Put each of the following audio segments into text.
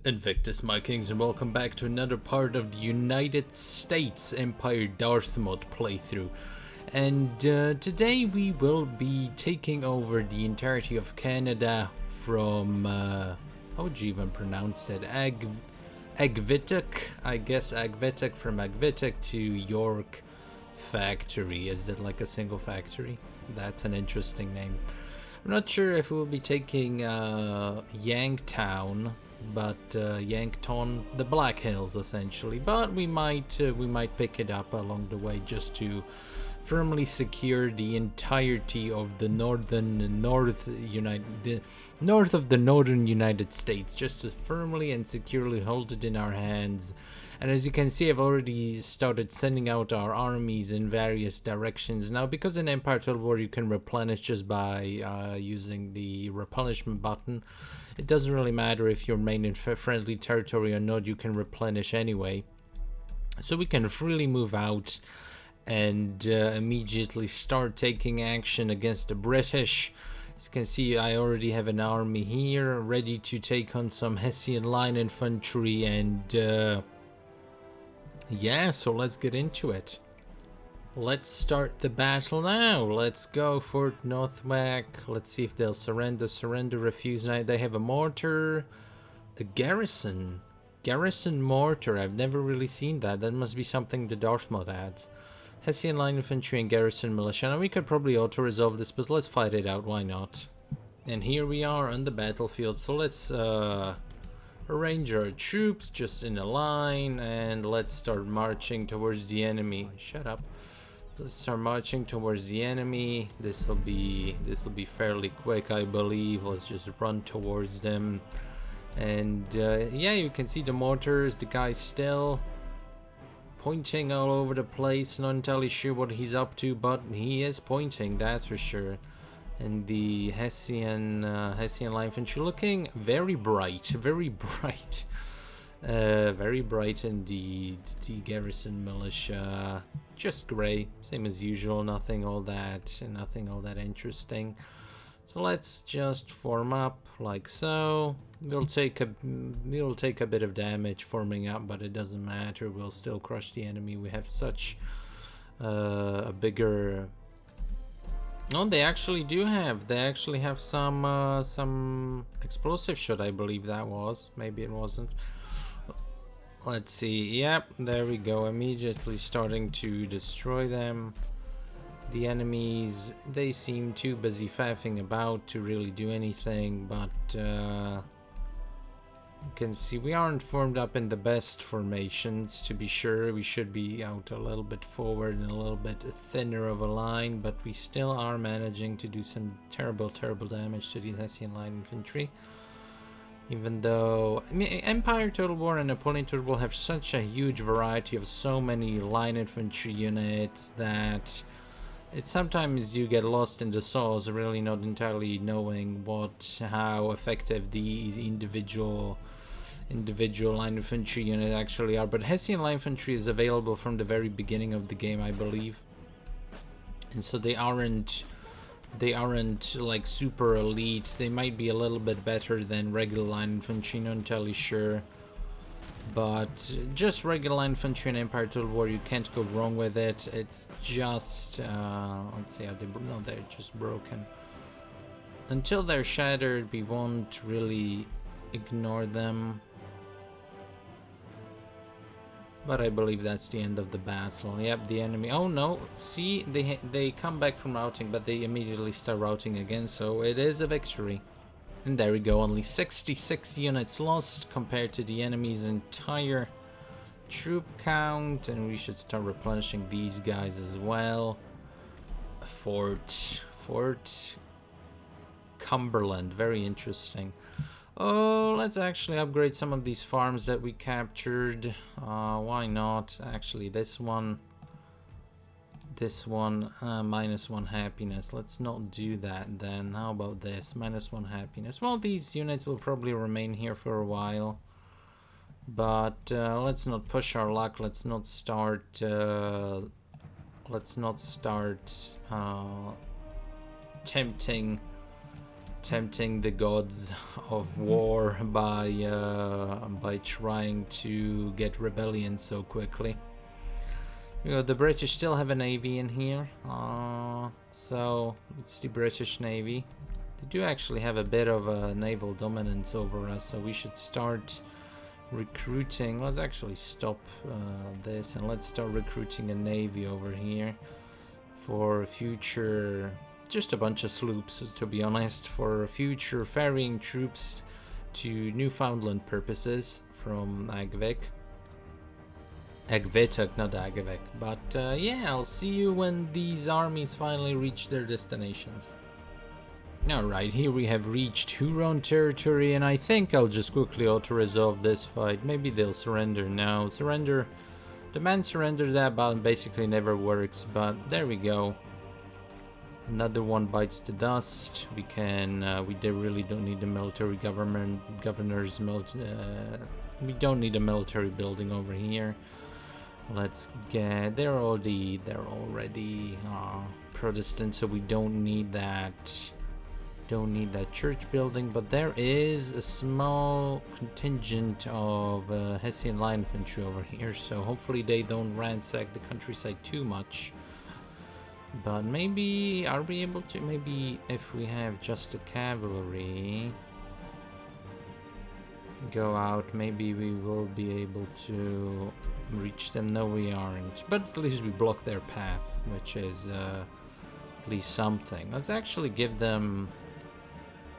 Invictus, my kings, and welcome back to another part of the United States Empire DarthMod playthrough. And today we will be taking over the entirety of Canada from, how would you even pronounce it? Agvituk? I guess Agvituk, from Agvituk to York Factory. Is that like a single factory? That's an interesting name. I'm not sure if we'll be taking Yanktown, but Yankton, the Black Hills essentially, but we might pick it up along the way just to firmly secure the entirety of the north of the northern United States, just to firmly and securely hold it in our hands. And as you can see, I've already started sending out our armies in various directions. Now, because in Empire Total War you can replenish just by using the replenishment button, it doesn't really matter if you're main in friendly territory or not, you can replenish anyway. So we can freely move out and immediately start taking action against the British. As you can see, I already have an army here ready to take on some Hessian line infantry, and yeah, so let's get into it. Let's start the battle now. Let's go Fort Northwack. Let's see if they'll surrender. Surrender, refuse. Now they have a mortar, a garrison mortar. I've never really seen that. That must be something the DarthMod adds. Hessian line infantry and garrison militia. Now we could probably auto-resolve this, but let's fight it out. Why not? And here we are on the battlefield. So let's arrange our troops just in a line, and let's start marching towards the enemy. Shut up. Let's start marching towards the enemy. This will be fairly quick, I believe. Let's just run towards them. And yeah, you can see the mortars. The guy's still pointing all over the place. Not entirely sure what he's up to, but he is pointing, that's for sure. And the Hessian line infantry looking very bright, very bright indeed. The garrison militia just grey, same as usual. Nothing all that interesting. So let's just form up like so. We'll take a bit of damage forming up, but it doesn't matter. We'll still crush the enemy. We have such a bigger. No, they actually do have. They actually have some explosive shot, I believe that was. Maybe it wasn't. Let's see. Yep, there we go. Immediately starting to destroy them. The enemies, they seem too busy faffing about to really do anything, but you can see we aren't formed up in the best formations, to be sure. We should be out a little bit forward and a little bit thinner of a line, but we still are managing to do some terrible damage to the Hessian line infantry. Even though, I mean, Empire Total War and Napoleon Total War have such a huge variety of so many line infantry units that it's sometimes you get lost in the sauce, really not entirely knowing how effective the individual line infantry units actually are. But Hessian line infantry is available from the very beginning of the game, I believe, and so they aren't like super elite. They might be a little bit better than regular line infantry, not entirely sure. But just regular line infantry in Empire Total War, you can't go wrong with it. It's just, let's see how they're just broken. Until they're shattered, we won't really ignore them. But I believe that's the end of the battle. Yep, the enemy. Oh no! See, they come back from routing, but they immediately start routing again. So it is a victory. And there we go, only 66 units lost compared to the enemy's entire troop count. And we should start replenishing these guys as well. Fort Cumberland, very interesting. Oh, let's actually upgrade some of these farms that we captured. Why not? Actually, this one, -1 happiness. Let's not do that then. How about this? -1 happiness. Well, these units will probably remain here for a while, but let's not push our luck. Let's not start tempting tempting the gods of war by trying to get rebellion so quickly. You know, the British still have a navy in here, so it's the British Navy. They do actually have a bit of a naval dominance over us, so we should start recruiting. Let's actually stop this and let's start recruiting a navy over here for future, just a bunch of sloops to be honest, for future ferrying troops to Newfoundland purposes from Agvituk, not Agavik. But yeah, I'll see you when these armies finally reach their destinations. Alright, here we have reached Huron territory, and I think I'll just quickly auto-resolve this fight. Maybe they'll surrender now. Surrender. Demand surrender, that button basically never works, but there we go. Another one bites the dust. We can, we really don't need the military governors, we don't need a military building over here. Let's get, they're already Protestant, so we don't need that. Don't need that church building, but there is a small contingent of Hessian line infantry over here, so hopefully they don't ransack the countryside too much. But maybe, are we able to, maybe if we have just the cavalry go out, maybe we will be able to reach them. No, we aren't, but at least we block their path, which is at least something. Let's actually give them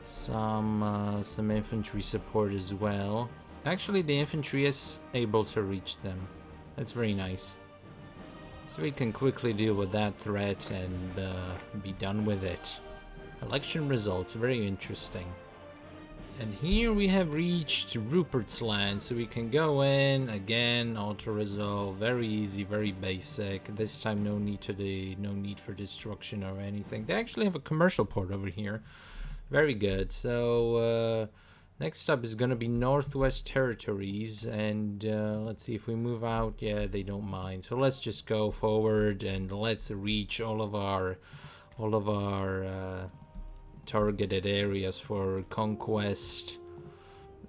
some infantry support as well. Actually, the infantry is able to reach them. That's very nice. So we can quickly deal with that threat and be done with it. Election results, very interesting. And here we have reached Rupert's Land, so we can go in again, auto-resolve, very easy, very basic. This time no need for destruction or anything. They actually have a commercial port over here. Very good. So next up is going to be Northwest Territories, and let's see if we move out. Yeah, they don't mind. So let's just go forward and let's reach all of our targeted areas for conquest.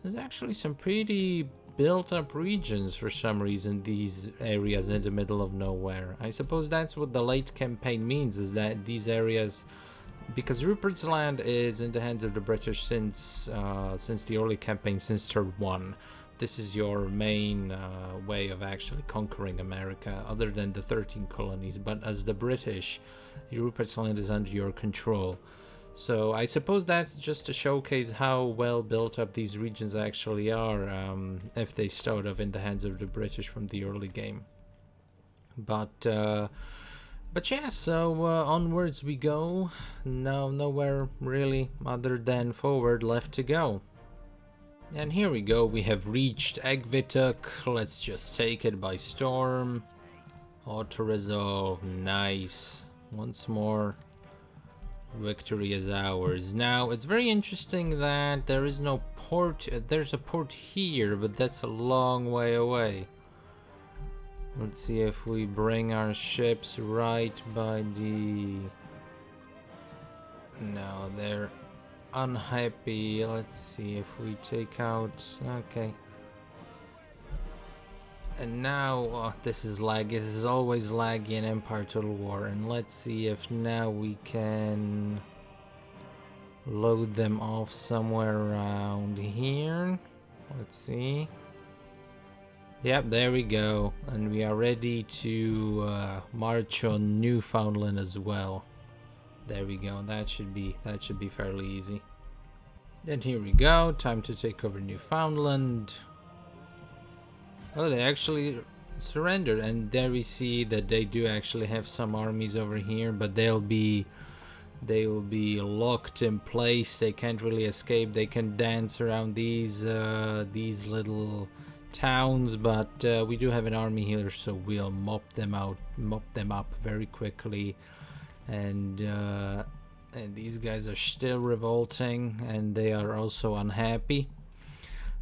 There's actually some pretty built-up regions for some reason. These areas in the middle of nowhere. I suppose that's what the late campaign means, is that these areas. Because Rupert's Land is in the hands of the British since the early campaign, since turn 1. This is your main way of actually conquering America, other than the 13 colonies. But as the British, Rupert's Land is under your control. So I suppose that's just to showcase how well built up these regions actually are, if they start off in the hands of the British from the early game. But yeah, so onwards we go. No, nowhere really other than forward left to go. And here we go, we have reached Agvituk. Let's just take it by storm. Auto-resolve, nice. Once more, victory is ours. Now, it's very interesting that there is no port. There's a port here, but that's a long way away. Let's see if we bring our ships right by the... No, they're unhappy. Let's see if we take out... Okay. And now, this is laggy. This is always laggy in Empire Total War. And let's see if now we can load them off somewhere around here. Let's see. Yep, there we go, and we are ready to march on Newfoundland as well. There we go. That should be fairly easy. Then here we go. Time to take over Newfoundland. Oh, they actually surrendered, and there we see that they do actually have some armies over here, but they will be locked in place. They can't really escape. They can dance around these little towns, but we do have an army here, so we'll mop them up very quickly. And these guys are still revolting, and they are also unhappy.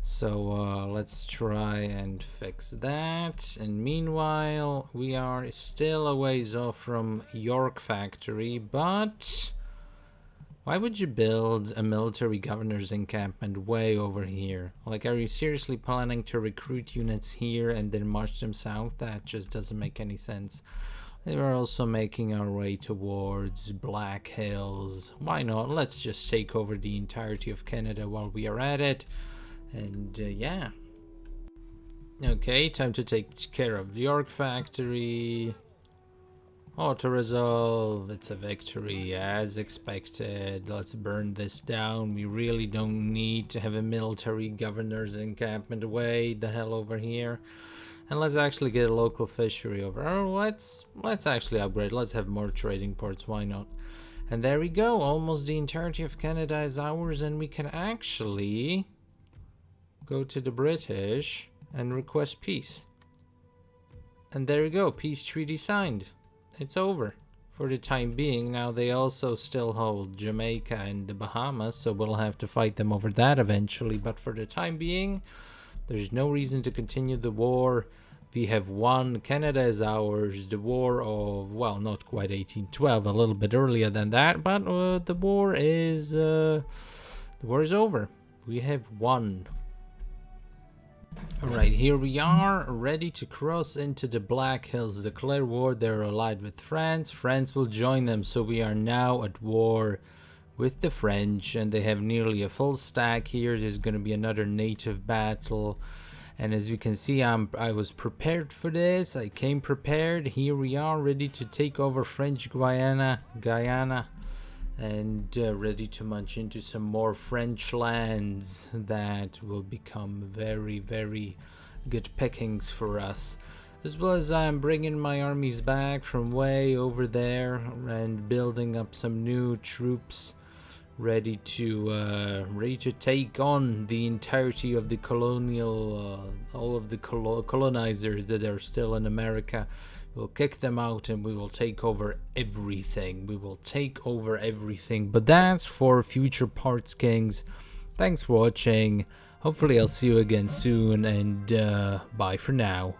So let's try and fix that. And meanwhile, we are still a ways off from York Factory, but Why would you build a military governor's encampment way over here? Like, are you seriously planning to recruit units here and then march them south? That just doesn't make any sense. We're also making our way towards Black Hills. Why not? Let's just take over the entirety of Canada while we are at it. And yeah. Okay, time to take care of the York factory. Auto-resolve, it's a victory as expected. Let's burn this down. We really don't need to have a military governor's encampment way the hell over here. And let's actually get a local fishery over. Oh, let's actually upgrade. Let's have more trading ports, why not? And there we go, almost the entirety of Canada is ours, and we can actually go to the British and request peace. And there we go, peace treaty signed. It's over for the time being. Now they also still hold Jamaica and the Bahamas, so we'll have to fight them over that eventually, but for the time being there's no reason to continue the war. We have won. Canada is ours. The war of, well, not quite 1812, a little bit earlier than that, but the war is over. We have won. Alright, here we are, ready to cross into the Black Hills, declare war. They're allied with France. France will join them, so we are now at war with the French, and they have nearly a full stack here. There's going to be another native battle, and as you can see, I was prepared for this. I came prepared. Here we are, ready to take over French Guyana, and ready to munch into some more French lands that will become very, very good pickings for us. As well as I'm bringing my armies back from way over there and building up some new troops ready to take on the entirety of the colonial, all of the colonizers that are still in America. We'll kick them out and we will take over everything. We will take over everything. But that's for future parts, Kings. Thanks for watching. Hopefully I'll see you again soon, and bye for now.